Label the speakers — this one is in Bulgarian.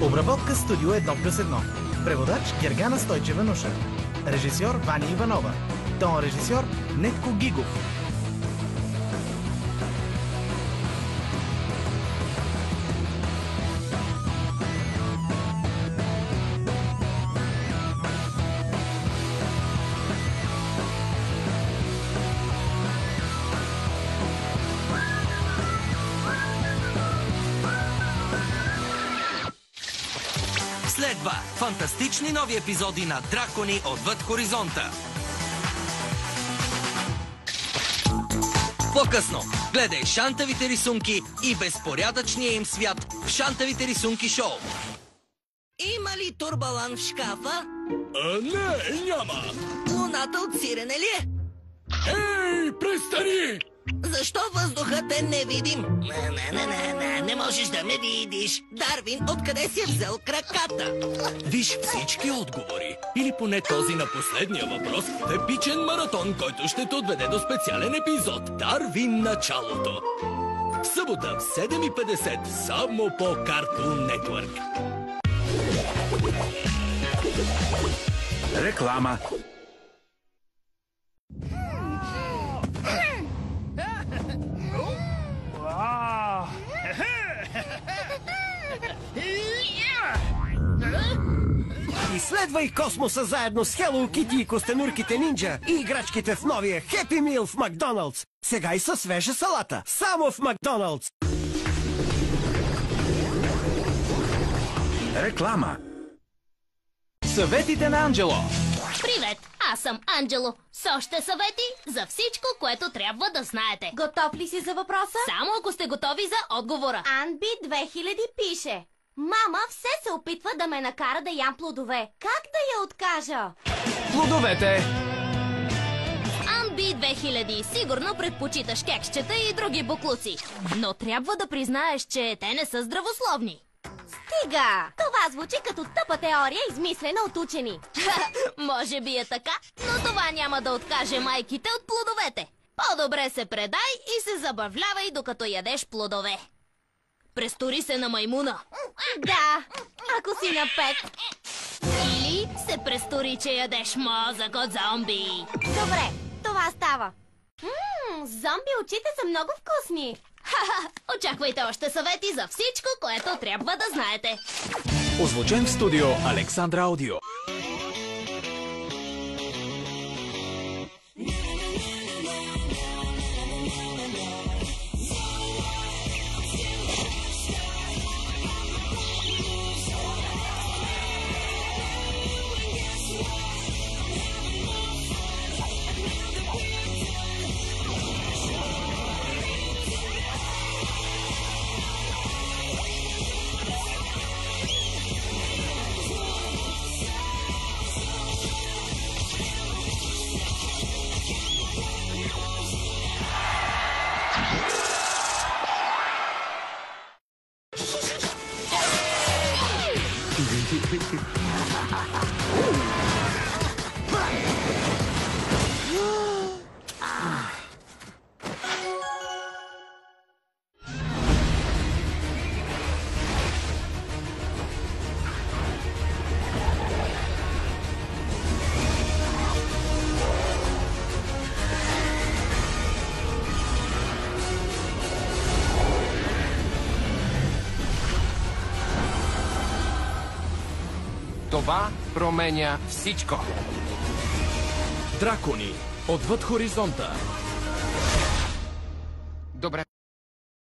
Speaker 1: Обработка студио 1+1. Преводач Гергана Стойчева Нуша. Режисьор Ваня Иванова. Тон режисьор Нетко Гигов.
Speaker 2: Следва фантастични нови епизоди на Дракони отвъд хоризонта. По-късно гледай шантавите рисунки и безпорядъчния им свят в Шантавите рисунки шоу. Има ли турбалан в шкафа?
Speaker 3: Не, няма.
Speaker 2: Луната от сирене ли е?
Speaker 3: Ей, престани!
Speaker 2: Защо въздухът е невидим? Не можеш да ме видиш. Дарвин, откъде си е взел краката?
Speaker 3: Виж всички отговори. Или поне този на последния въпрос в епичен маратон, който ще те отведе до специален епизод. Дарвин началото. В събота в 7:50 само по Cartoon Network.
Speaker 4: Реклама.
Speaker 5: Изследвай космоса заедно с Хеллоу Кити и костенурките нинджа и играчките в новия Хепи Мил в Макдоналдс. Сега и със свежа салата. Само в Макдоналдс.
Speaker 4: Реклама.
Speaker 1: Съветите на Анджело.
Speaker 6: Привет, аз съм Анджело. С още съвети за всичко, което трябва да знаете.
Speaker 7: Готов ли си за въпроса?
Speaker 6: Само ако сте готови за отговора.
Speaker 7: Анби 2000 пише: мама все се опитва да ме накара да ям плодове. Как да я откажа?
Speaker 1: Плодовете.
Speaker 6: Анби 2000 сигурно предпочиташ кексчета и други буклуци. Но трябва да признаеш, че те не са здравословни.
Speaker 7: Стига! Това звучи като тъпа теория, измислена от учени.
Speaker 6: Може би е така, но това няма да откаже майките от плодовете. По-добре се предай и се забавлявай, докато ядеш плодове. Престори се на маймуна.
Speaker 7: Да, ако си на 5.
Speaker 6: Или се престори, че ядеш мозък от зомби.
Speaker 7: Добре, това става. Зомби очите са много вкусни.
Speaker 6: Очаквайте още съвети за всичко, което трябва да знаете.
Speaker 1: Озвучен в студио Александра Аудио.
Speaker 8: Това променя всичко.
Speaker 3: Дракони отвъд хоризонта.
Speaker 8: Добре.